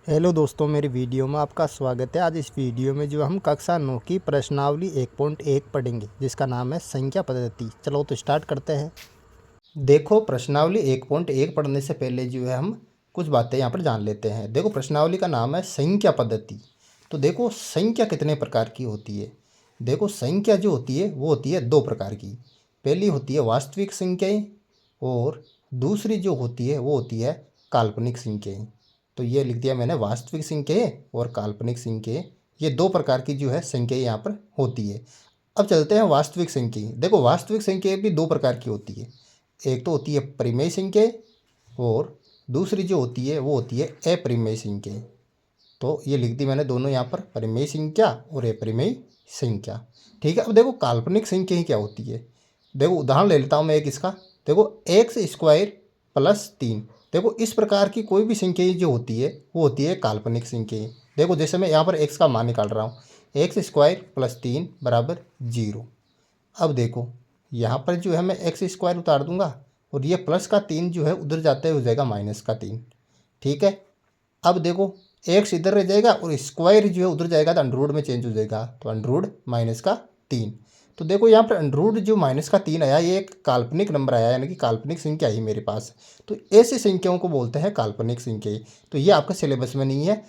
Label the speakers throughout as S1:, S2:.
S1: Hello दोस्तों, मेरी video में आपका स्वागत है। आज इस वीडियो में जो हम कक्षा 9 की प्रश्नावली 1.1 पढ़ेंगे, जिसका नाम है संख्या पद्धति। चलो तो स्टार्ट करते हैं। देखो, प्रश्नावली 1.1 पढ़ने से पहले जो है हम कुछ बातें यहाँ पर जान लेते हैं। देखो, प्रश्नावली का नाम है संख्या पद्धति। तो देखो, संख्या कितने प्रकार की होती है। देखो, संख्या जो होती है वो होती है दो प्रकार की। पहली होती है वास्तविक संख्याएँ और दूसरी जो होती है वो होती है काल्पनिक संख्याएँ। तो ये लिख दिया मैंने, वास्तविक संख्याएँ और काल्पनिक संख्याएँ, ये दो प्रकार की जो है संख्याएँ यहाँ पर होती है। अब चलते हैं वास्तविक संख्याएँ। देखो, वास्तविक संख्याएँ भी दो प्रकार की होती है। एक तो होती है परिमेय संख्याएँ और दूसरी जो होती है वो होती है अपरिमेय संख्याएँ। तो ये लिख दी मैंने दोनों यहाँ पर, परिमेय संख्या और अपरिमेय संख्या। ठीक है। अब देखो, काल्पनिक संख्याएँ क्या होती है। देखो, उदाहरण ले लेता हूँ मैं एक इसका। देखो, एक्स स्क्वायर प्लस 3। देखो, इस प्रकार की कोई भी संख्या जो होती है वो होती है काल्पनिक संख्या। देखो, जैसे मैं यहाँ पर एक्स का मान निकाल रहा हूँ, एक्स स्क्वायर प्लस 3 बराबर 0। अब देखो, यहाँ पर जो है मैं एक्स स्क्वायर उतार दूंगा और ये प्लस का 3 जो है उधर जाते हो जाएगा माइनस का 3। ठीक है। अब देखो, एक्स इधर रह जाएगा और स्क्वायर जो है उधर जाएगा तो अंडर रूट में चेंज हो जाएगा, तो अंडर रूट माइनस का 3। तो देखो, यहाँ पर अंडर रूट जो माइनस का 3 आया, ये एक काल्पनिक नंबर आया, यानी कि काल्पनिक संख्या आई मेरे पास। तो ऐसी संख्याओं को बोलते हैं काल्पनिक संख्या। तो ये आपका सिलेबस में नहीं है,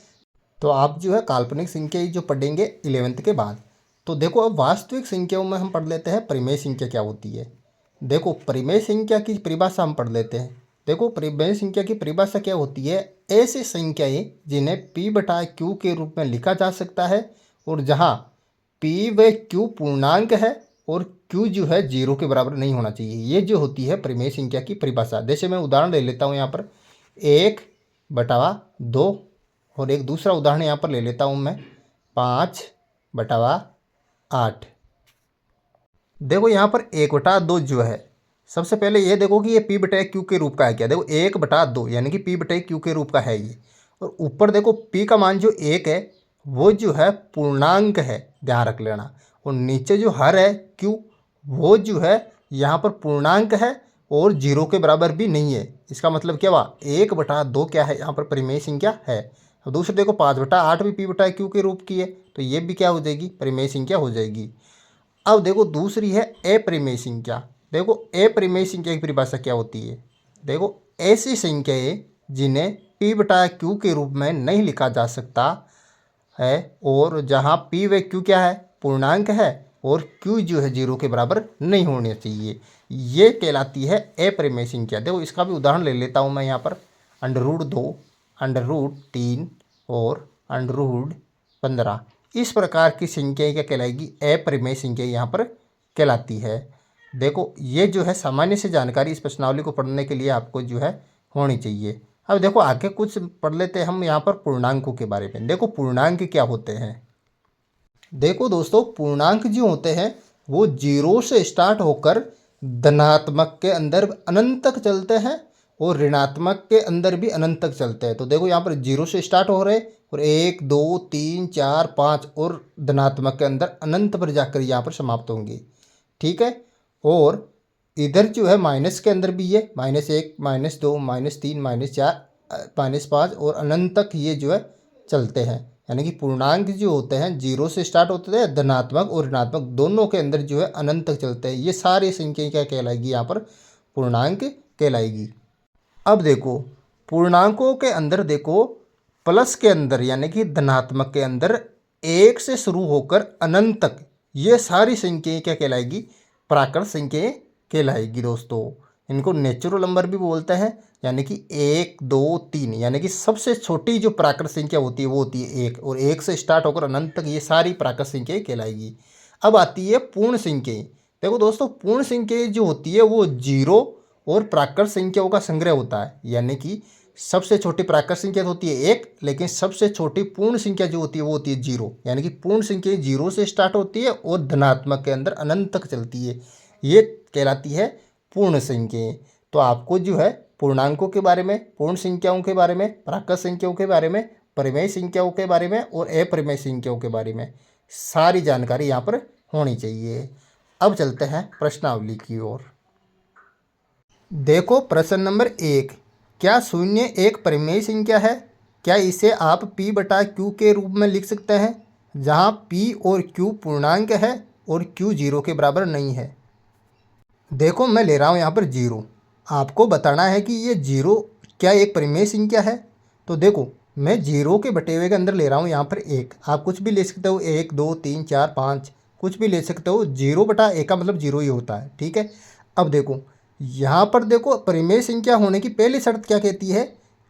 S1: तो आप जो है काल्पनिक संख्या जो पढ़ेंगे 11th के बाद। तो देखो, अब वास्तविक संख्याओं में हम पढ़ लेते हैं परिमेय संख्या क्या होती है। देखो, परिमेय संख्या की परिभाषा हम पढ़ लेते हैं। देखो, परिमेय संख्या की परिभाषा क्या होती है। ऐसी संख्याएं जिन्हें p/q के रूप में लिखा जा सकता है और जहां p व q पूर्णांक है और q जो है 0 के बराबर नहीं होना चाहिए, ये जो होती है परिमेय संख्या की परिभाषा। जैसे मैं उदाहरण ले लेता हूँ यहाँ पर 1/2 और एक दूसरा उदाहरण यहाँ पर ले लेता हूँ मैं 5/8। देखो, यहाँ पर 1/2 जो है, सबसे पहले ये देखो कि ये p/q के रूप का है क्या। देखो, 1/2 यानी कि p/q के रूप का है ये। और ऊपर देखो, p का मान जो 1 है वो जो है पूर्णांक है, ध्यान रख लेना। और नीचे जो हर है q, वो जो है यहाँ पर पूर्णांक है और 0 के बराबर भी नहीं है। इसका मतलब क्या हुआ, 1/2 क्या है यहाँ पर परिमेय संख्या है। अब दूसरे देखो, 5/8 भी p/q के रूप की है, तो ये भी क्या हो जाएगी, परिमेय संख्या हो जाएगी। अब देखो, दूसरी है अपरिमेय संख्या। देखो, अपरिमेय संख्या की परिभाषा क्या होती है। देखो, ऐसी संख्याएं जिन्हें p/q के रूप में नहीं लिखा जा सकता है और जहां p व q क्या है, पूर्णांक है और q जो है 0 के बराबर नहीं होने चाहिए, ये कहलाती है अपरिमेय संख्या। देखो, इसका भी उदाहरण ले लेता हूं मैं यहाँ पर, √2, √3 और √15। इस प्रकार की संख्या क्या कहलाएगी, अपरिमेय संख्या यहाँ पर कहलाती है। देखो, ये जो है सामान्य से जानकारी इस प्रश्नावली को पढ़ने के लिए आपको जो है होनी चाहिए। अब देखो, आगे कुछ पढ़ लेते हैं हम यहाँ पर पूर्णांकों के बारे में। देखो, पूर्णांक क्या होते हैं। देखो दोस्तों, पूर्णांक जो होते हैं वो 0 से स्टार्ट होकर धनात्मक के अंदर अनंत तक चलते हैं और ऋणात्मक के अंदर भी अनंत तक चलते हैं। तो देखो, यहाँ पर 0 से स्टार्ट हो रहे और 1 2 3 4 5 और धनात्मक के अंदर अनंत पर जाकर यहाँ पर समाप्त होंगे। ठीक है। और इधर जो है माइनस के अंदर भी ये -1 -2 -3 -4 -5 और अनंत तक ये जो है चलते हैं। यानी कि पूर्णांक जो होते हैं 0 से स्टार्ट होते हैं, धनात्मक और ऋणात्मक दोनों के अंदर जो है अनंत तक चलते हैं। ये सारी संख्याएं क्या कहलाएगी, यहाँ पर पूर्णांक कहलाएगी। अब देखो, पूर्णांकों के अंदर देखो, प्लस के अंदर यानी कि धनात्मक के अंदर 1 से शुरू होकर अनंत तक ये सारी संख्याएं क्या कहलाएगी, प्राकृत संख्याएं कहलाएगी। दोस्तों, इनको नेचुरल नंबर भी बोलते हैं। यानी कि 1 2 3 यानी कि सबसे छोटी जो प्राकृत संख्या होती है वो होती है 1, और 1 से स्टार्ट होकर अनंत तक ये सारी प्राकृत संख्याएं कहलाएगी। अब आती है पूर्ण संख्याएं। देखो दोस्तों, पूर्ण संख्याएं जो होती है वो 0 और प्राकृत संख्याओं का संग्रह होता है। यानी कि सबसे छोटी प्राकृत संख्या होती है 1, लेकिन सबसे छोटी पूर्ण संख्या जो होती है वो होती है 0। यानी कि पूर्ण संख्या 0 से स्टार्ट होती है और धनात्मक के अंदर अनंत तक चलती है, ये कहलाती है पूर्ण संख्याएं। तो आपको जो है पूर्णांकों के बारे में, पूर्ण संख्याओं के बारे में, प्राकृत संख्याओं के बारे में, परिमेय संख्याओं के बारे में और अपरिमेय संख्याओं के बारे में सारी जानकारी यहाँ पर होनी चाहिए। अब चलते हैं प्रश्नावली की ओर। देखो, प्रश्न नंबर 1, क्या शून्य एक परिमेय संख्या है। क्या इसे आप P बटा Q के रूप में लिख सकते हैं, जहाँ P और Q पूर्णांक है और Q 0 के बराबर नहीं है। देखो मैं ले रहा हूँ यहाँ पर 0। आपको बताना है कि ये 0 क्या एक परिमेय संख्या है। तो देखो मैं 0 के बटे हुए के अंदर ले रहा हूँ यहाँ पर 1। आप कुछ भी ले सकते हो, 1 2 3 4 5 कुछ भी ले सकते हो। 0 बटा 1 का मतलब 0 ही होता है, ठीक है। अब देखो यहाँ पर देखो परिमेय संख्या होने की पहली शर्त क्या कहती है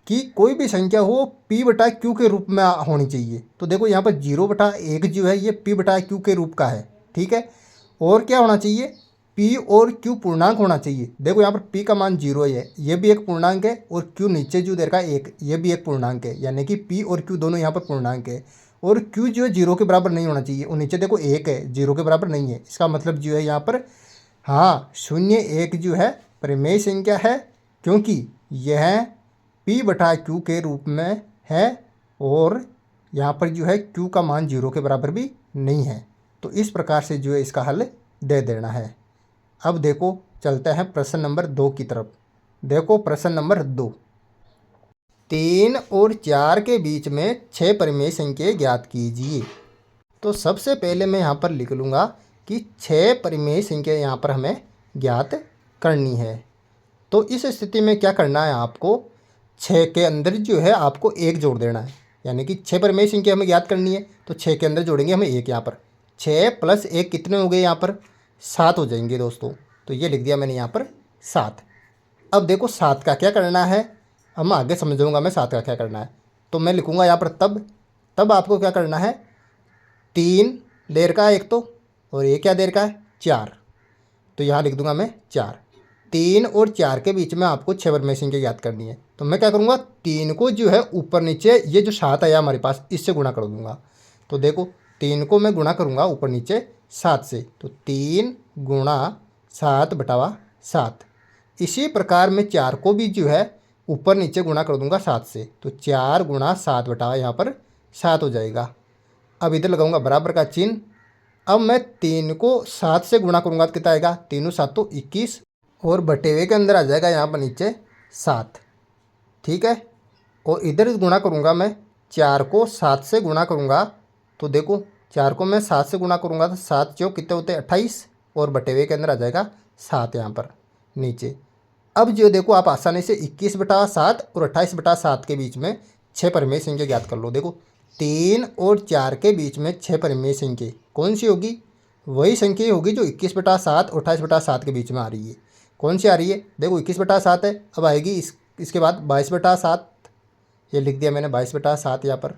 S1: कि कोई भी संख्या हो P बटा Q के रूप में होनी चाहिए। तो देखो यहाँ पर 0 बटा 1 जो है ये P बटा Q के रूप का है, ठीक है। और क्या होना चाहिए, P और Q पूर्णांक होना चाहिए। देखो यहाँ पर P का मान 0 है, ये भी एक पूर्णांक है, और Q नीचे जो दे रखा है 1, ये भी एक पूर्णांक है, यानी कि P और Q दोनों यहाँ पर पूर्णांक है। और Q जो है 0 के बराबर नहीं होना चाहिए, और नीचे देखो 1 है, 0 के बराबर नहीं है। इसका मतलब जो है यहाँ पर हाँ 0 1 जो है परिमेय संख्या है, क्योंकि यह P बटा Q के रूप में है, और यहाँ पर जो है Q का मान 0 के बराबर भी नहीं है। तो इस प्रकार से जो है इसका हल दे देना है। अब देखो चलते हैं प्रश्न नंबर 2 की तरफ। देखो प्रश्न नंबर 2, 3 और 4 के बीच में 6 परिमेय संख्या ज्ञात कीजिए। तो सबसे पहले मैं यहाँ पर लिख लूँगा कि 6 परिमेय संख्या यहाँ पर हमें ज्ञात करनी है। तो इस स्थिति में क्या करना है, आपको 6 के अंदर जो है आपको 1 जोड़ देना है, यानी कि 6 परिमेय संख्या हमें ज्ञात करनी है। तो 6 के अंदर जोड़ेंगे हमें 1, यहाँ पर 6 + 1 कितने हो गए, यहाँ पर 7 हो जाएंगे दोस्तों। तो ये लिख दिया मैंने यहाँ पर 7। अब देखो 7 का क्या करना है, हम आगे समझाऊंगा मैं 7 का क्या करना है। तो मैं लिखूंगा यहाँ पर तब आपको क्या करना है, 3 देर का एक तो, और ये क्या देर का है 4। तो यहाँ लिख दूंगा मैं 4। 3 और 4 के बीच में आपको 6 परिमेय संख्या ज्ञात करनी है। तो मैं क्या करूँगा, 3 को जो है ऊपर नीचे ये जो 7 आया हमारे पास इससे गुणा कर दूंगा। तो देखो 3 को मैं गुणा करूँगा ऊपर नीचे 7 से, तो 3 गुणा 7 बटावा 7। इसी प्रकार मैं 4 को भी जो है ऊपर नीचे गुणा कर दूंगा 7 से, तो 4 गुणा 7 बटावा यहाँ पर 7 हो जाएगा। अब इधर लगाऊंगा बराबर का चिन्ह। अब मैं 3 को 7 से गुणा करूँगा तो कितना आएगा, 3 7 तो 21, और बटे हुए के अंदर आ जाएगा यहाँ पर नीचे 7, ठीक है। और इधर गुणा करूँगा मैं 4 को 7 से गुणा करूँगा, तो देखो 4 को मैं 7 से गुणा करूँगा तो 7 जो कितने होते हैं 28, और बटे हुए के अंदर आ जाएगा 7 यहाँ पर नीचे। अब जो देखो आप आसानी से 21 बटा 7 और 28 बटा 7 के बीच में 6 परिमेय संख्या ज्ञात कर लो। देखो 3 और 4 के बीच में 6 परिमेय संख्या कौन सी होगी, वही संख्या होगी जो 21 बटा 7 और 28 बटा 7 के बीच में आ रही है। कौन सी आ रही है, देखो 21 बटा 7 है, अब आएगी इसके बाद 22 बटा 7, ये लिख दिया मैंने 22 बटा 7 यहाँ पर।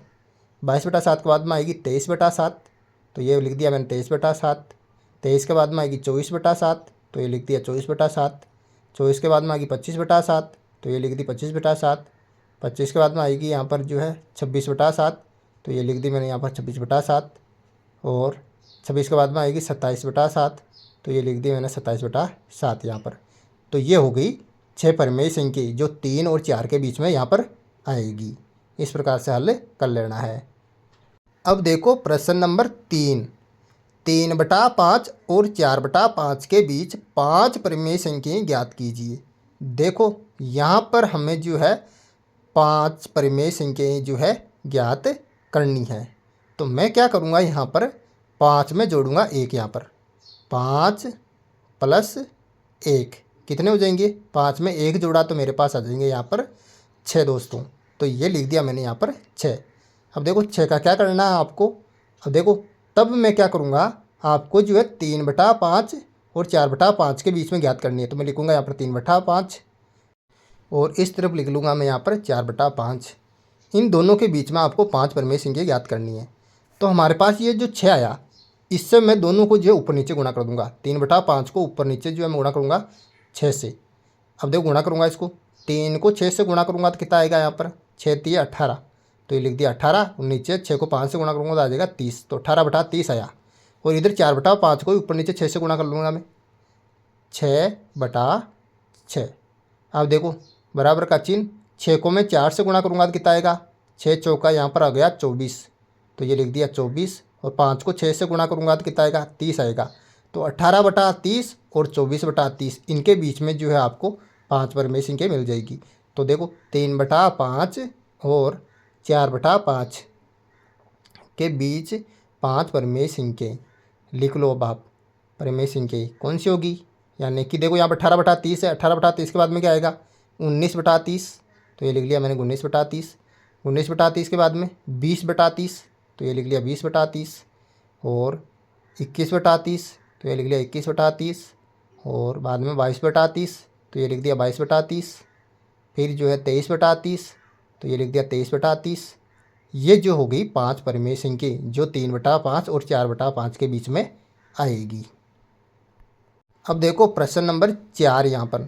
S1: 22 बटा 7 के बाद में आएगी 23 बटा 7, तो ये लिख दिया मैंने 23 बटा 7। 23 के बाद में आएगी 24 बटा 7, तो ये लिख दिया 24 बटा 7। 24 के बाद में आएगी 25 बटा 7, तो ये लिख दी 25 बटा 7। 25 के बाद में आएगी यहाँ पर जो है 26 बटा 7, तो ये लिख दी मैंने यहाँ पर 26 बटा 7। और 26 के बाद में आएगी 27 बटा 7, तो ये लिख दी मैंने 27 बटा 7 यहाँ पर। तो ये हो गई 6 परिमेय संख्या जो 3 और 4 के बीच में यहाँ पर आएगी। इस प्रकार से हल कर लेना है। अब देखो प्रश्न नंबर 3, 3 बटा 5 और 4 बटा 5 के बीच 5 परिमेय संख्याएं ज्ञात कीजिए। देखो यहाँ पर हमें जो है 5 परिमेय संख्याएं जो है ज्ञात करनी है। तो मैं क्या करूँगा, यहाँ पर 5 में जोड़ूंगा 1, यहाँ पर 5 + 1 कितने हो जाएंगे, 5 में 1 जोड़ा तो मेरे पास आ जाएंगे यहाँ पर 6 दोस्तों। तो ये लिख दिया मैंने यहाँ पर 6। अब देखो 6 का क्या करना है आपको, अब देखो तब मैं क्या करूँगा, आपको जो है 3 बटा 5 और 4 बटा 5 के बीच में ज्ञात करनी है। तो मैं लिखूँगा यहाँ पर 3 बटा 5, और इस तरफ लिख लूँगा मैं यहाँ पर 4 बटा 5। इन दोनों के बीच में आपको 5 परिमेय संख्या ज्ञात करनी है। तो हमारे पास ये जो 6 आया, इससे मैं दोनों को जो है ऊपर नीचे गुणा कर दूँगा। 3 बटा 5 को ऊपर नीचे जो है मैं गुणा करूँगा 6 से। अब देखो गुणा करूँगा इसको, 3 को 6 से गुणा करूँगा तो कितना आएगा, यहाँ पर 6 3 18, तो ये लिख दिया 18, और नीचे 6 को 5 से गुणा करूँगा तो आ जाएगा 30, तो 18 बटा 30 आया। और इधर 4 बटा 5 को ऊपर नीचे 6 से गुणा कर लूँगा मैं, 6 बटा 6। अब देखो बराबर का चिन्ह, 6 को मैं 4 से गुणा करूँगा तो कितना आएगा, 6 चौका यहाँ पर आ गया 24, तो ये लिख दिया 24, और 5 को 6 से गुणा करूँगा तो कितना आएगा 30 आएगा। तो 18 बटा 30 और 24 बटा 30 इनके बीच में जो है आपको 5 परिमेय संख्या मिल जाएगी। तो देखो 3 बटा 5 और 4/5 के बीच 5 परिमेय संख्याएं लिख लो। अब आप परिमेय संख्याएं कौन सी होगी, यानी कि देखो यहाँ पर 18/30 है। 18/30 के बाद में क्या आएगा 19/30, तो ये लिख लिया मैंने 19/30। 19/30 के बाद में 20/30, तो ये लिख लिया 20/30। और 21/30, तो ये लिख लिया 21/30। और बाद में 22/30, तो ये लिख दिया 22/30। फिर जो है 23/30, तो ये लिख दिया 23/30। ये जो हो गई 5 परिमेय संख्या जो 3/5 और 4/5 के बीच में आएगी। अब देखो प्रश्न नंबर 4 यहाँ पर,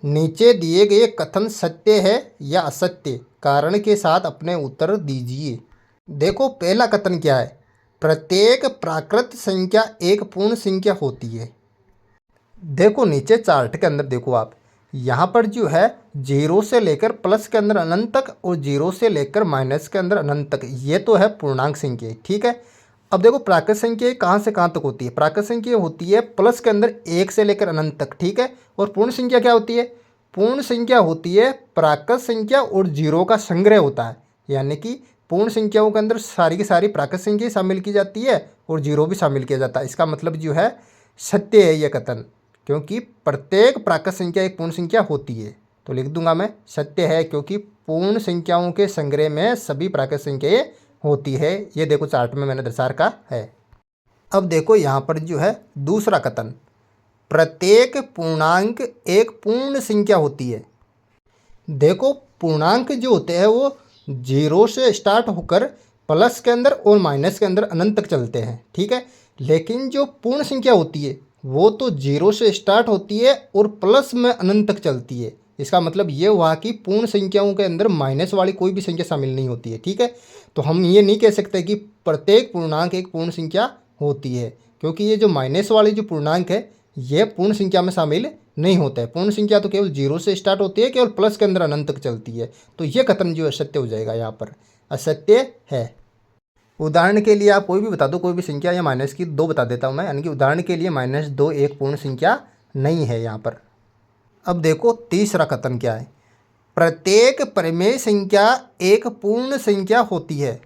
S1: नीचे दिए गए कथन सत्य है या असत्य, कारण के साथ अपने उत्तर दीजिए। देखो पहला कथन क्या है, प्रत्येक प्राकृत संख्या एक पूर्ण संख्या होती है। देखो नीचे चार्ट के अंदर देखो आप, यहाँ पर जो है 0 से लेकर प्लस के अंदर अनंत तक और 0 से लेकर माइनस के अंदर अनंत तक, ये तो है पूर्णांक संख्या, ठीक है। अब देखो प्राकृत संख्या कहाँ से कहाँ तक होती है, प्राकृत संख्या होती है प्लस के अंदर 1 से लेकर अनंत तक, ठीक है। और पूर्ण संख्या क्या होती है, पूर्ण संख्या होती है प्राकृत संख्या और 0 का संग्रह होता है, यानी कि पूर्ण संख्याओं के अंदर सारी की सारी प्राकृत संख्या शामिल की जाती है और 0 भी शामिल किया जाता है। इसका मतलब जो है सत्य है यह कथन, क्योंकि प्रत्येक प्राकृत संख्या एक पूर्ण संख्या होती है। तो लिख दूंगा मैं सत्य है, क्योंकि पूर्ण संख्याओं के संग्रह में सभी प्राकृत संख्याएं होती है। ये देखो चार्ट में मैंने दर्शा रखा है। अब देखो यहाँ पर जो है दूसरा कथन, प्रत्येक पूर्णांक एक पूर्ण संख्या होती है। देखो पूर्णांक जो होते हैं वो 0 से स्टार्ट होकर प्लस के अंदर और माइनस के अंदर अनंत तक चलते हैं, ठीक है। लेकिन जो पूर्ण संख्या होती है वो तो 0 से स्टार्ट होती है और प्लस में अनंत तक चलती है। इसका मतलब ये हुआ कि पूर्ण संख्याओं के अंदर माइनस वाली कोई भी संख्या शामिल नहीं होती है, ठीक है। तो हम ये नहीं कह सकते कि प्रत्येक पूर्णांक एक पूर्ण संख्या होती है, क्योंकि ये जो माइनस वाली जो पूर्णांक है ये पूर्ण संख्या में शामिल नहीं होता है। पूर्ण संख्या तो केवल 0 से स्टार्ट होती है, केवल प्लस के अंदर अनंत तक चलती है। तो ये कथन जो असत्य हो जाएगा, यहाँ पर असत्य है। उदाहरण के लिए आप कोई भी बता दो, कोई भी संख्या, या माइनस की 2 बता देता हूँ मैं, यानी कि उदाहरण के लिए -2 एक पूर्ण संख्या नहीं है यहाँ पर। अब देखो तीसरा कथन क्या है, प्रत्येक परिमेय संख्या एक पूर्ण संख्या होती है।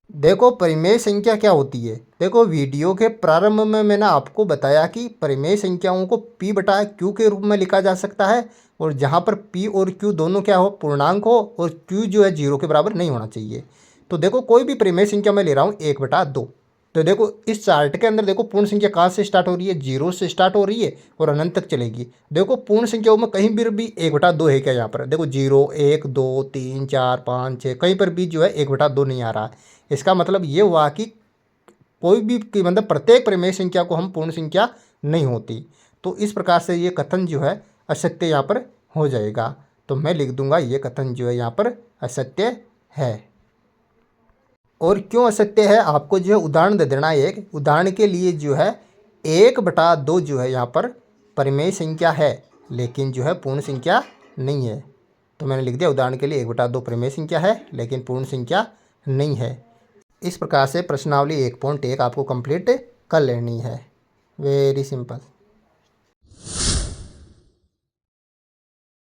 S1: देखो परिमेय संख्या क्या होती है, देखो वीडियो के प्रारंभ में मैंने आपको बताया कि परिमेय संख्याओं को P/Q के रूप में लिखा जा सकता है, और जहाँ पर P और Q दोनों क्या हो, पूर्णांक हो, और Q जो है 0 के बराबर नहीं होना चाहिए। तो देखो कोई भी परिमेय संख्या मैं ले रहा हूँ 1/2, तो देखो इस चार्ट के अंदर देखो पूर्ण संख्या कहाँ से स्टार्ट हो रही है, 0 से स्टार्ट हो रही है और अनंत तक चलेगी। देखो पूर्ण संख्याओं में कहीं पर भी 1/2 है क्या, यहाँ पर देखो 0, 1, 2, 3, 4, 5, 6, कहीं पर भी जो है 1/2 नहीं आ रहा है। इसका मतलब ये हुआ कि कोई भी मतलब प्रत्येक परिमेय संख्या को हम पूर्ण संख्या नहीं होती। तो इस प्रकार से ये कथन जो है असत्य यहाँ पर हो जाएगा। तो मैं लिख दूंगा ये कथन जो है यहाँ पर असत्य है। और क्यों असत्य है आपको जो है उदाहरण दे देना है। एक उदाहरण के लिए जो है 1/2 जो है यहाँ पर परिमेय संख्या है, लेकिन जो है पूर्ण संख्या नहीं है। तो मैंने लिख दिया उदाहरण के लिए 1/2 परिमेय संख्या है लेकिन पूर्ण संख्या नहीं है। इस प्रकार से प्रश्नावली 1.1 आपको कंप्लीट कर लेनी है। Very simple.